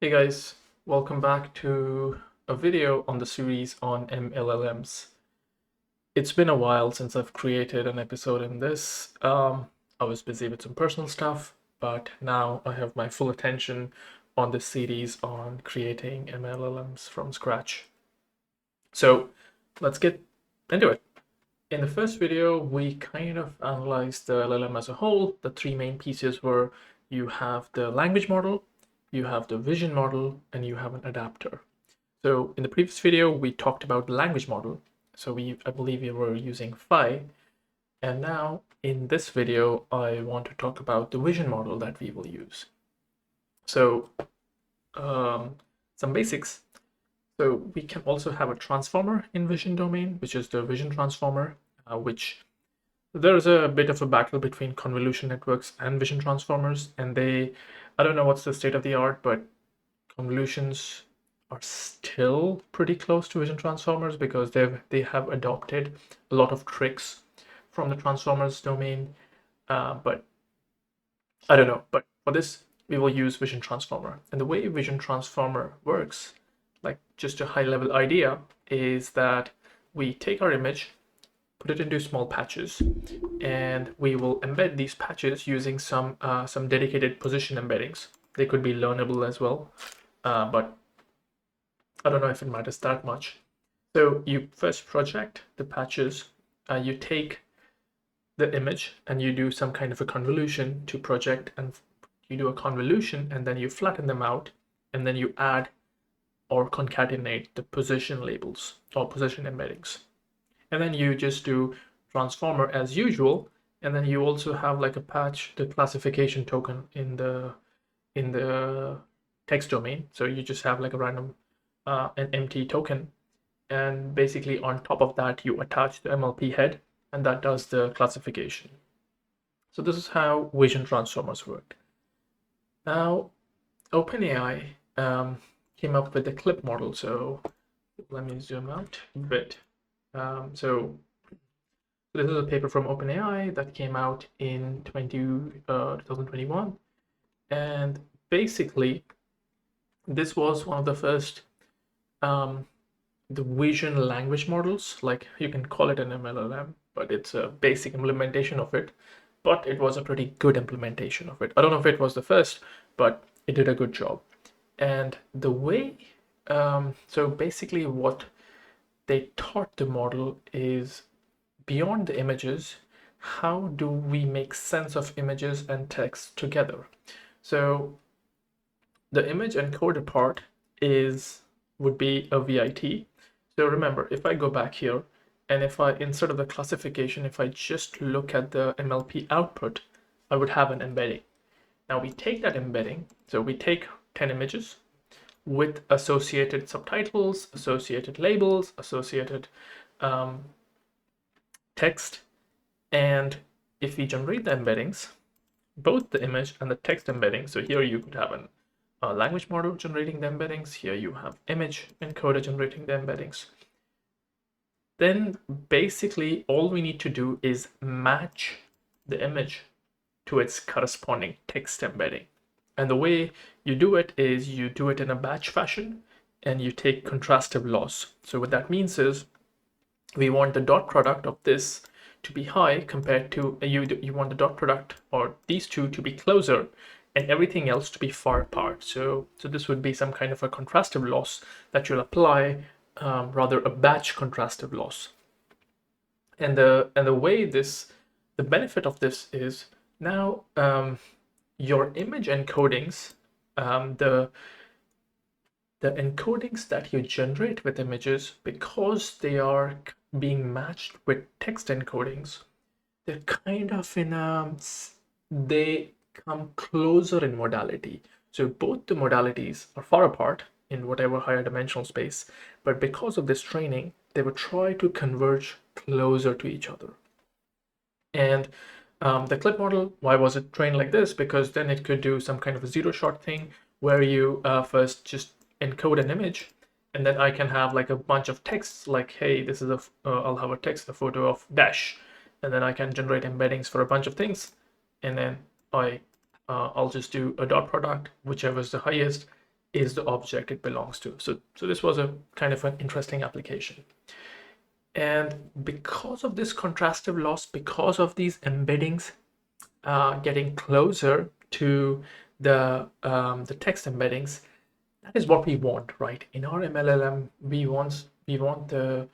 Hey guys, welcome back to a video on the series on MLLMs. It's been a while since I've created an episode in this. I was busy with some personal stuff, but now I have my full attention on this series on creating MLLMs from scratch. So let's get into it. In the first video, we kind of analyzed the LLM as a whole. The three main pieces were you have the language model, you have the vision model, and you have an adapter. So in the previous video, we talked about the language model. So I believe we were using Phi. And now in this video, I want to talk about the vision model that we will use. So some basics. So we can also have a transformer in vision domain, which is the vision transformer, which there's a bit of a battle between convolution networks and vision transformers, and I don't know what's the state of the art, but convolutions are still pretty close to vision transformers because they have adopted a lot of tricks from the transformers domain, but I don't know. But for this, we will use vision transformer, and the way vision transformer works, like just a high level idea, is that we take our image, put it into small patches, and we will embed these patches using some dedicated position embeddings. They could be learnable as well, but I don't know if it matters that much. So you first project the patches, you take the image and you do some kind of a convolution to project, and you do a convolution and then you flatten them out, and then you add or concatenate the position labels or position embeddings. And then you just do transformer as usual, and then you also have like a patch, the classification token in the text domain. So you just have like a random an empty token, and basically on top of that you attach the MLP head, and that does the classification. So this is how vision transformers work. Now OpenAI came up with the clip model. So let me zoom out a bit. So this is a paper from OpenAI that came out in 2021, and basically this was one of the first the vision language models. Like, you can call it an MLLM, but it's a basic implementation of it. But it was a pretty good implementation of it. I don't know if it was the first, but it did a good job. And the way, so basically what they taught the model is, beyond the images, how do we make sense of images and text together? So the image encoder part would be a VIT. So remember, if I go back here and if I, instead of the classification, if I just look at the MLP output, I would have an embedding. Now we take that embedding, so we take 10 images with associated subtitles, associated labels, associated text, and if we generate the embeddings, both the image and the text embedding, so here you could have a language model generating the embeddings, here you have image encoder generating the embeddings. Then basically all we need to do is match the image to its corresponding text embedding. And the way you do it is you do it in a batch fashion, and you take contrastive loss. So what that means is we want the dot product of this to be high compared to, you want the dot product or these two to be closer and everything else to be far apart. So this would be some kind of a contrastive loss that you'll apply, rather a batch contrastive loss. And the way this, the benefit of this is now your image encodings, the encodings that you generate with images, because they are being matched with text encodings, they're kind of they come closer in modality. So both the modalities are far apart in whatever higher dimensional space, but because of this training, they would try to converge closer to each other. And the clip model, why was it trained like this? Because then it could do some kind of a zero shot thing where you first just encode an image, and then I can have like a bunch of texts like, hey, this is I'll have a text, a photo of dash, and then I can generate embeddings for a bunch of things, and then I'll just do a dot product, whichever is the highest, is the object it belongs to. So this was a kind of an interesting application. And because of this contrastive loss, because of these embeddings getting closer to the text embeddings, that is what we want, right? In our MLLM, we want the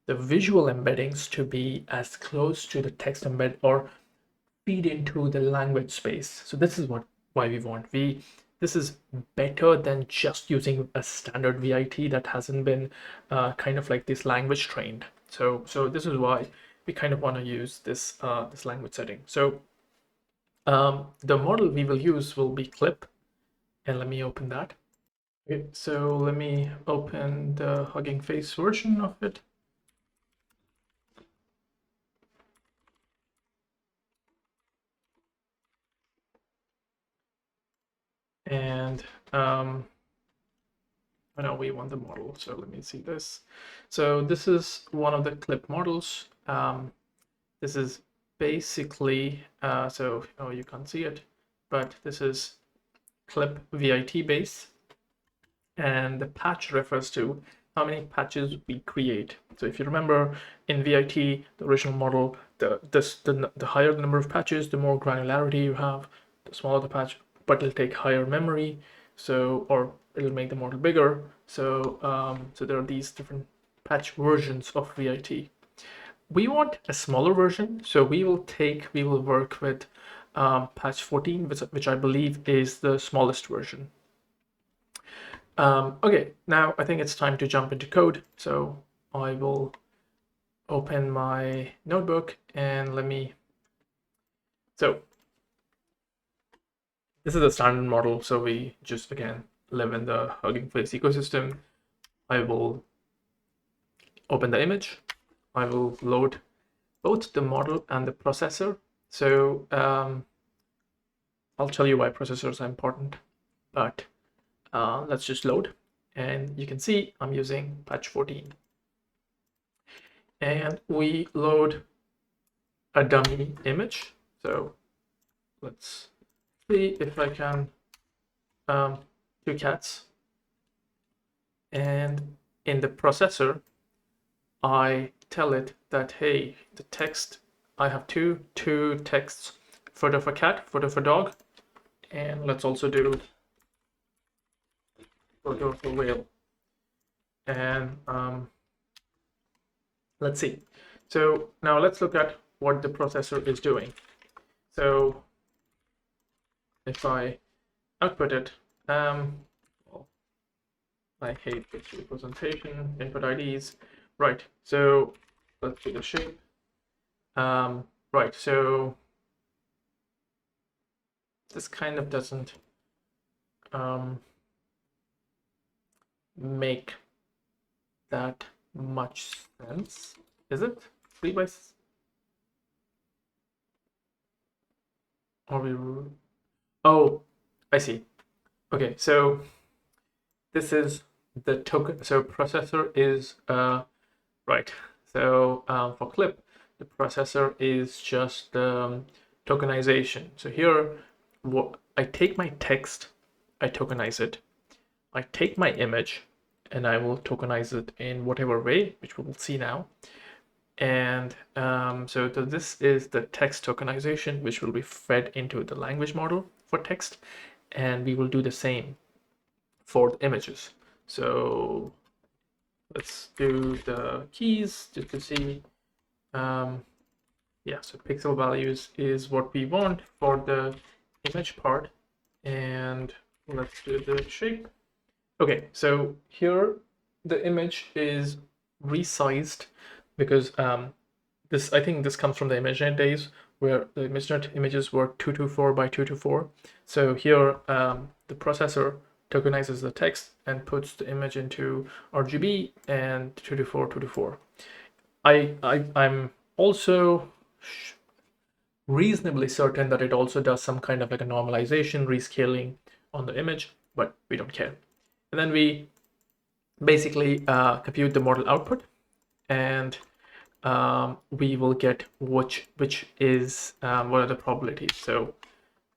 visual embeddings to be as close to the text embed or feed into the language space. So this is why we want. This is better than just using a standard VIT that hasn't been kind of like this language trained. So this is why we kind of want to use this this language setting. So the model we will use will be Clip, and let me open that. Okay, so let me open the Hugging Face version of it. And I know we want the model, so let me see this. So this is one of the Clip models. This is basically, so oh, you can't see it, but this is Clip VIT base, and the patch refers to how many patches we create. So if you remember in VIT, the original model, the higher the number of patches, the more granularity you have, the smaller the patch, but it'll take higher memory, so or it'll make the model bigger. So so there are these different patch versions of VIT. We want a smaller version, so we will work with patch 14, which I believe is the smallest version. Okay, now I think it's time to jump into code. So I will open my notebook and so this is a standard model. So we just, again, live in the Hugging Face ecosystem. I will open the image. I will load both the model and the processor. So I'll tell you why processors are important, but let's just load. And you can see I'm using patch 14. And we load a dummy image. So let's see if I can, two cats. And in the processor, I tell it that, hey, the text, I have two texts, photo for cat, photo for dog, and let's also do photo for whale. And let's see. So now let's look at what the processor is doing. So if I output it, well, I hate this representation, input IDs. Right, so let's do the shape. Right, so this kind of doesn't make that much sense, is it? 3 by are we? Oh, I see. Okay, so this is the token. So processor is right. So for Clip, the processor is just tokenization. So here, what I take my text, I tokenize it. I take my image, and I will tokenize it in whatever way, which we will see now. And so this is the text tokenization, which will be fed into the language model for text, and we will do the same for the images. So let's do the keys just to see. Yeah, so pixel values is what we want for the image part, and let's do the shape. Okay, so here the image is resized because this, I think this comes from the ImageNet days where the ImageNet images were 224 by 224. So here the processor tokenizes the text and puts the image into RGB and 224 224. I'm also reasonably certain that it also does some kind of like a normalization, rescaling on the image, but we don't care. And then we basically compute the model output, and we will get which is what are the probabilities. So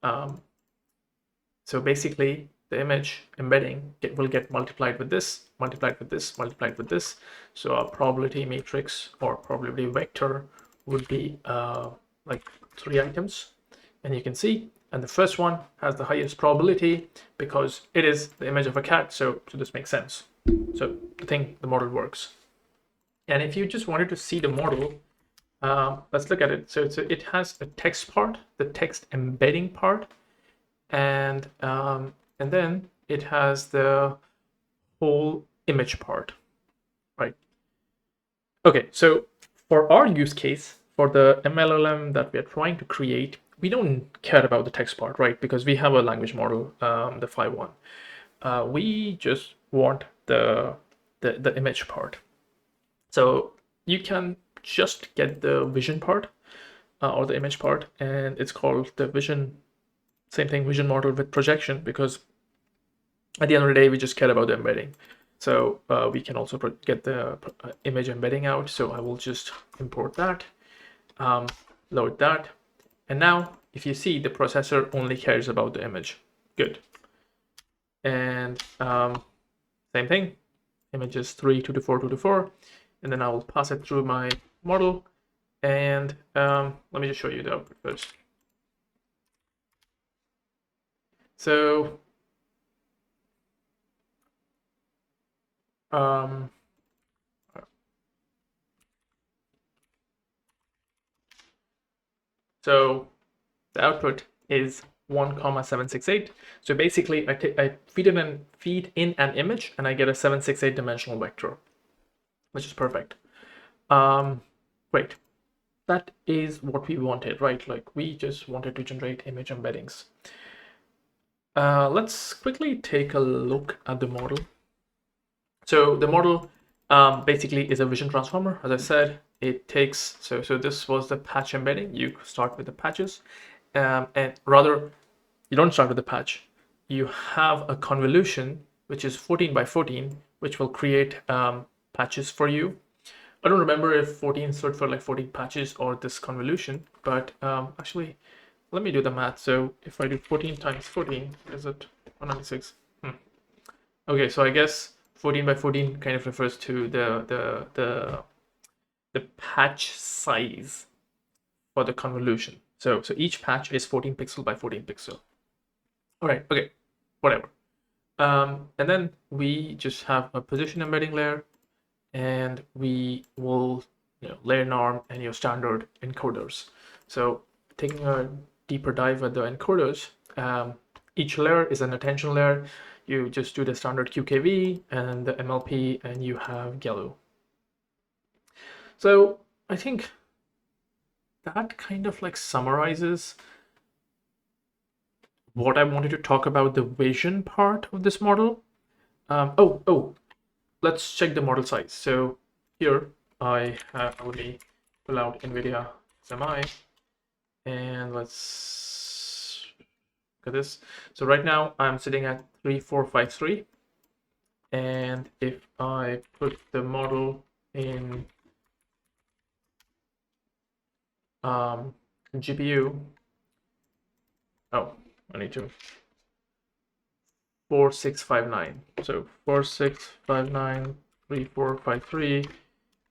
so basically the image embedding will get multiplied with this, multiplied with this, multiplied with this. So our probability matrix or probability vector would be like 3 items. And you can see, and the first one has the highest probability because it is the image of a cat. So this makes sense. So I think the model works. And if you just wanted to see the model, let's look at it. So it has a text part, the text embedding part, and then it has the whole image part, right? Okay, so for our use case, for the MLLM that we are trying to create, we don't care about the text part, right? Because we have a language model, the 5.1. We just want the image part. So you can just get the vision part or the image part, and it's called the vision, same thing, vision model with projection, because at the end of the day, we just care about the embedding. So we can also get the image embedding out. So I will just import that, load that. And now if you see, the processor only cares about the image. Good. And same thing, images 3, 2 to 4, 2 to 4. And then I will pass it through my model. And let me just show you the output first. So so the output is 1,768. So basically I feed in an image and I get a 768 dimensional vector, which is perfect. Great. That is what we wanted, right? Like we just wanted to generate image embeddings. Let's quickly take a look at the model. So the model basically is a vision transformer. As I said, it takes, so this was the patch embedding. You start with the patches, and rather, you don't start with the patch. You have a convolution, which is 14 by 14, which will create patches for you. I don't remember if 14 stood for like 14 patches or this convolution, but actually, let me do the math. So if I do 14 times 14, is it 196? Okay, so I guess 14 by 14 kind of refers to the patch size for the convolution. So each patch is 14 pixel by 14 pixel. All right, okay, whatever. And then we just have a position embedding layer, and we will, layer norm and your standard encoders. So taking a deeper dive at the encoders, each layer is an attention layer. You just do the standard QKV and the MLP, and you have GALU. So I think that kind of like summarizes what I wanted to talk about the vision part of this model. Let's check the model size. So here I already pull out NVIDIA SMI, and let's look at this. So right now I'm sitting at 3453, and if I put the model in GPU, I need to 4659. So 4659 3453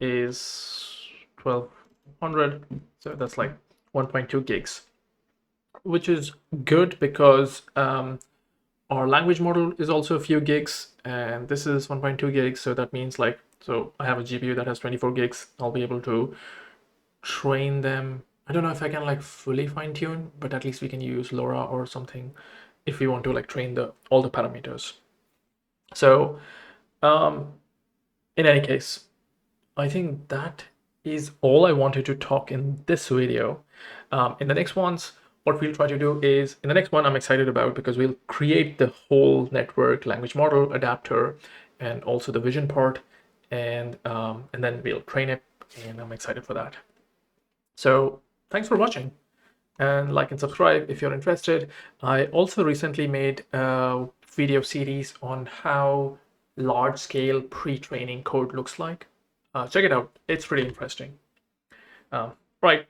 is 1200. So that's like 1.2 gigs, which is good because our language model is also a few gigs, and this is 1.2 gigs. So that means like, so I have a GPU that has 24 gigs. I'll be able to train them. I don't know if I can like fully fine tune, but at least we can use LoRa or something if we want to like train all the parameters. So in any case, I think that is all I wanted to talk in this video. In the next ones, what we'll try to do is, in the next one I'm excited about, because we'll create the whole network language model adapter and also the vision part, and then we'll train it, and I'm excited for that. So thanks for watching, and like and subscribe if you're interested. I also recently made a video series on how large-scale pre-training code looks like. Check it out. It's pretty interesting. Right.